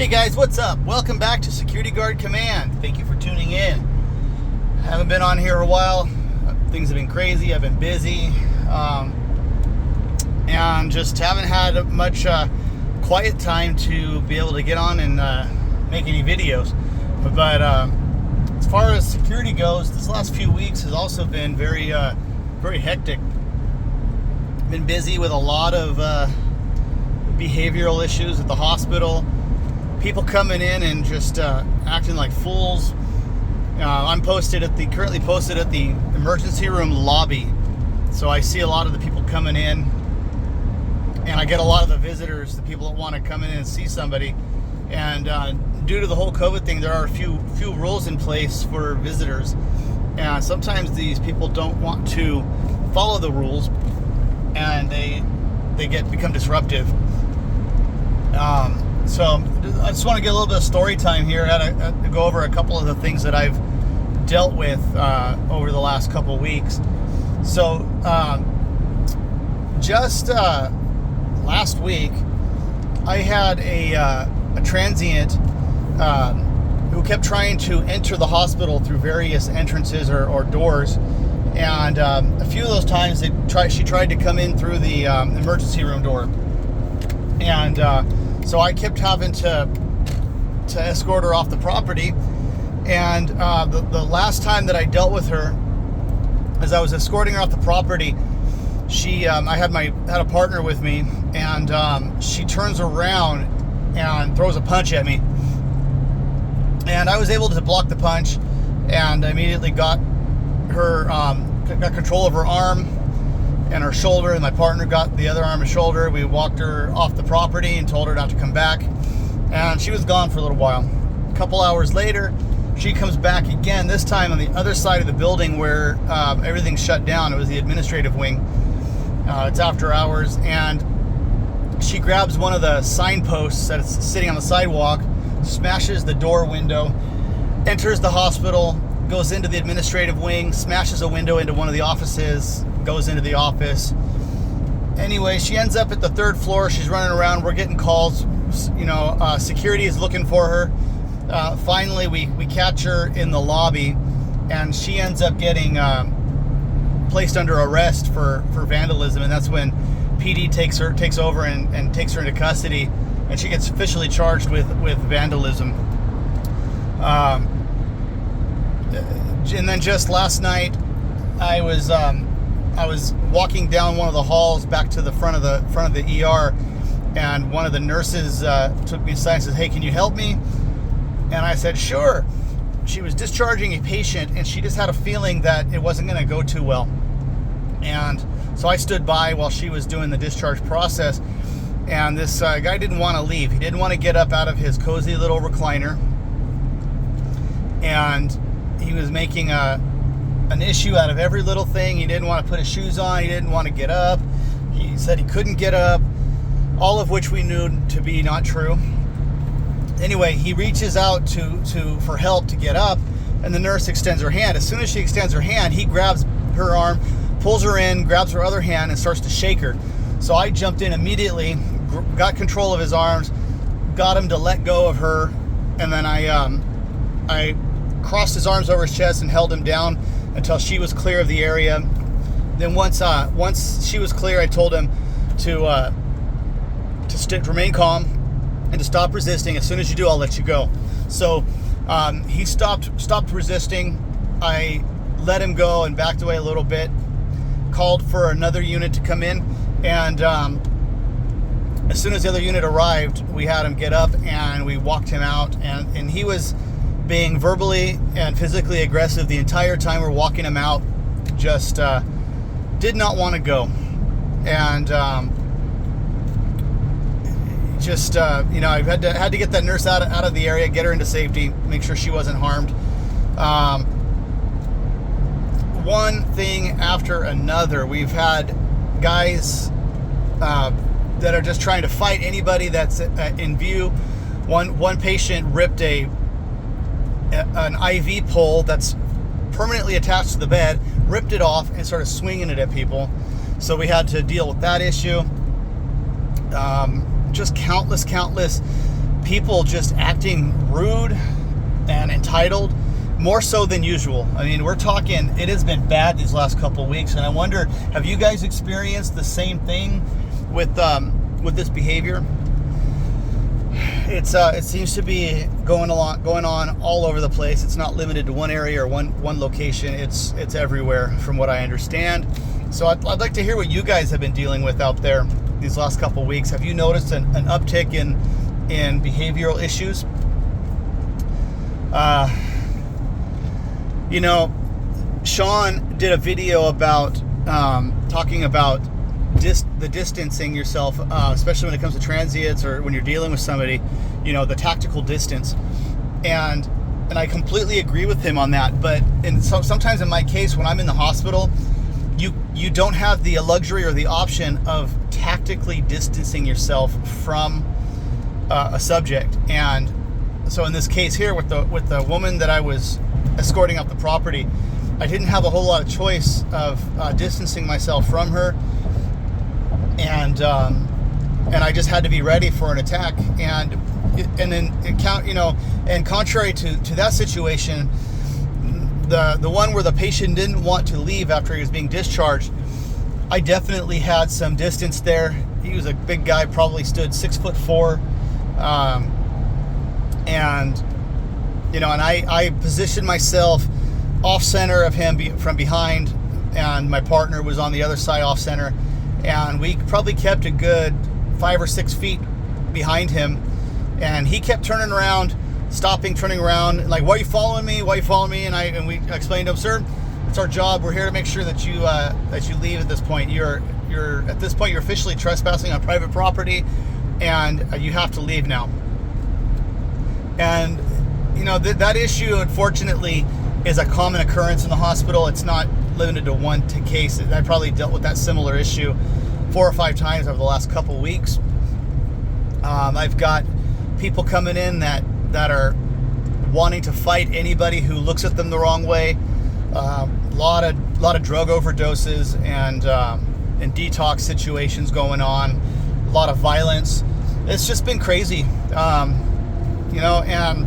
Hey guys, what's up? Welcome back to Security Guard Command. Thank you for tuning in. Haven't been on here a while. Things have been crazy. I've been busy. And just haven't had much quiet time to be able to get on and make any videos. But as far as security goes, this last few weeks has also been very hectic. Been busy with a lot of behavioral issues at the hospital. People coming in and just acting like fools. I'm currently posted at the emergency room lobby, so I see a lot of the people coming in, and I get a lot of the visitors, the people that want to come in and see somebody. And due to the whole COVID thing, there are a few rules in place for visitors, and sometimes these people don't want to follow the rules, and they become disruptive. So I just want to get a little bit of story time here. I had to go over a couple of the things that I've dealt with over the last couple of weeks. So just last week, I had a transient who kept trying to enter the hospital through various entrances or doors. And a few of those times she tried to come in through the emergency room door. And so I kept having to escort her off the property. And the last time that I dealt with her, as I was escorting her off the property, I had a partner with me, and she turns around and throws a punch at me. And I was able to block the punch, and immediately got control of her arm and her shoulder, and my partner got the other arm and shoulder. We walked her off the property and told her not to come back, and she was gone for a little while. A couple hours later, she comes back again, this time on the other side of the building where everything's shut down. It was the administrative wing. It's after hours, and she grabs one of the signposts that's sitting on the sidewalk, smashes the door window, enters the hospital, goes into the administrative wing, smashes a window into one of the offices, goes into the office. Anyway, she ends up at the third floor. She's running around. We're getting calls. Security is looking for her. Finally, we catch her in the lobby, and she ends up getting placed under arrest for vandalism. And that's when PD takes over and takes her into custody, and she gets officially charged with vandalism. And then just last night, I was walking down one of the halls back to the front of the ER, and one of the nurses took me aside and said, "Hey, can you help me?" And I said, "Sure." She was discharging a patient, and she just had a feeling that it wasn't going to go too well. And so I stood by while she was doing the discharge process, and this guy didn't want to leave. He didn't want to get up out of his cozy little recliner, and he was making an issue out of every little thing. He didn't want to put his shoes on. He didn't want to get up. He said he couldn't get up, all of which we knew to be not true. Anyway, he reaches out for help to get up, and the nurse extends her hand. As soon as she extends her hand, he grabs her arm, pulls her in, grabs her other hand, and starts to shake her. So I jumped in immediately, got control of his arms, got him to let go of her, and then I crossed his arms over his chest and held him down until she was clear of the area. Then once she was clear, I told him to remain calm and to stop resisting. As soon as you do, I'll let you go. So he stopped resisting. I let him go and backed away a little bit, called for another unit to come in, and as soon as the other unit arrived, we had him get up and we walked him out, and he was being verbally and physically aggressive the entire time we're walking him out. Just did not want to go. And I had to get that nurse out of the area, get her into safety, make sure she wasn't harmed. One thing after another. We've had guys that are just trying to fight anybody that's in view. One patient ripped an IV pole that's permanently attached to the bed, ripped it off, and started swinging it at people. So we had to deal with that issue. Just countless people just acting rude and entitled, more so than usual. I mean, we're talking, it has been bad these last couple of weeks, and I wonder, have you guys experienced the same thing with this behavior? It seems to be going on all over the place. It's not limited to one area or one location. It's everywhere, from what I understand. So I'd like to hear what you guys have been dealing with out there these last couple of weeks. Have you noticed an uptick in behavioral issues? You know, Sean did a video about talking about the distancing yourself, especially when it comes to transients or when you're dealing with somebody, you know, the tactical distance. And I completely agree with him on that. But sometimes in my case, when I'm in the hospital, you don't have the luxury or the option of tactically distancing yourself from a subject. And so in this case here with the woman that I was escorting up the property, I didn't have a whole lot of choice of distancing myself from her, and I just had to be ready for an attack. And then and contrary to that situation, the one where the patient didn't want to leave after he was being discharged, I definitely had some distance there. He was a big guy, probably stood 6'4", and I positioned myself off center of him from behind, and my partner was on the other side off center, and we probably kept a good 5 or 6 feet behind him, and he kept turning around, turning around, like, why are you following me? And we explained to him, sir, it's our job. We're here to make sure that you leave at this point. You're officially trespassing on private property, and you have to leave now. And that issue, unfortunately, is a common occurrence in the hospital. It's not limited to one case. I probably dealt with that similar issue 4 or 5 times over the last couple of weeks. I've got people coming in that are wanting to fight anybody who looks at them the wrong way. A lot of drug overdoses and detox situations going on. A lot of violence. It's just been crazy. And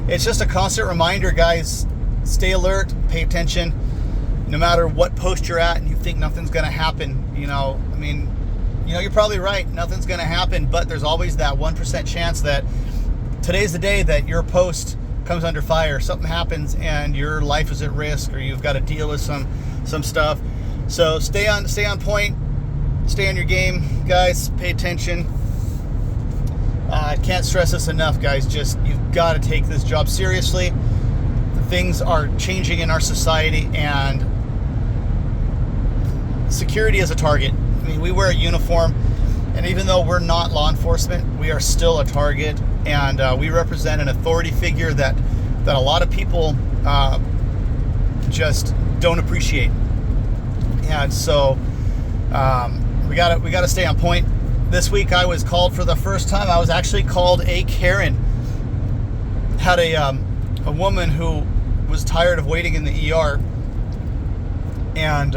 it's just a constant reminder, guys, stay alert, pay attention. No matter what post you're at and you think nothing's going to happen, you're probably right, nothing's going to happen, but there's always that 1% chance that today's the day that your post comes under fire, something happens and your life is at risk, or you've got to deal with some stuff. So stay on point, stay on your game, guys, pay attention. I can't stress this enough, guys. Just, you've got to take this job seriously. Things are changing in our society, and security is a target. I mean, we wear a uniform, and even though we're not law enforcement, we are still a target, and we represent an authority figure that a lot of people just don't appreciate. And so we gotta stay on point. This week I was called for the first time. I was actually called a Karen. Had a woman who was tired of waiting in the ER, and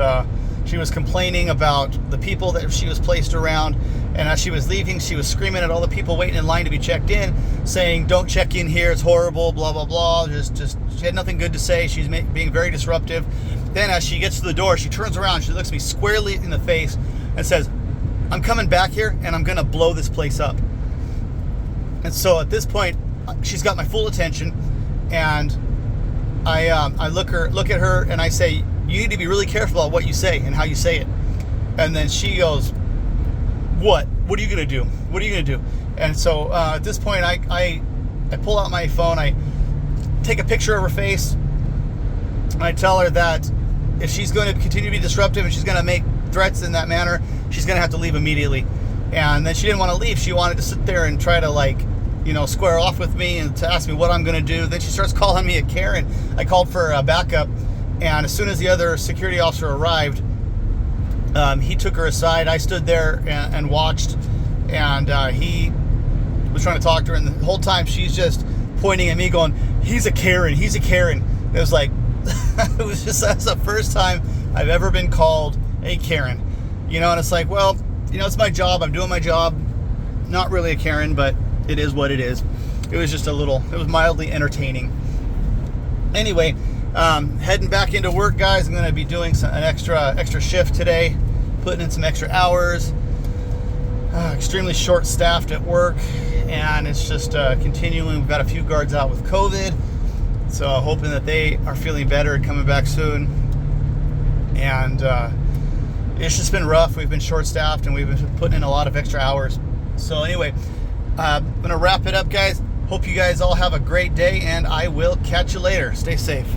she was complaining about the people that she was placed around, and as she was leaving, she was screaming at all the people waiting in line to be checked in, saying, don't check in here, it's horrible, blah blah blah. Just she had nothing good to say. She's being very disruptive. Then as she gets to the door, she turns around, she looks me squarely in the face and says, I'm coming back here and I'm gonna blow this place up. And so at this point, she's got my full attention, and I look at her and I say, you need to be really careful about what you say and how you say it. And then she goes, what are you gonna do? What are you gonna do? And so at this point, I pull out my phone, I take a picture of her face, and I tell her that if she's going to continue to be disruptive and she's going to make threats in that manner, she's going to have to leave immediately. And then she didn't want to leave. She wanted to sit there and try to square off with me and to ask me what I'm going to do. Then she starts calling me a Karen. I called for backup, and as soon as the other security officer arrived, he took her aside. I stood there and watched, and he was trying to talk to her, and the whole time she's just pointing at me going, he's a Karen, he's a Karen. It was like, that's the first time I've ever been called a Karen, and it's like, well, it's my job, I'm doing my job. Not really a Karen, but it is what it is. It was just it was mildly entertaining. Anyway, heading back into work, guys. I'm going to be doing an extra shift today, putting in some extra hours. Extremely short-staffed at work, and it's just continuing. We've got a few guards out with COVID, so hoping that they are feeling better and coming back soon. And it's just been rough. We've been short-staffed, and we've been putting in a lot of extra hours. So anyway, I'm going to wrap it up, guys. Hope you guys all have a great day, and I will catch you later. Stay safe.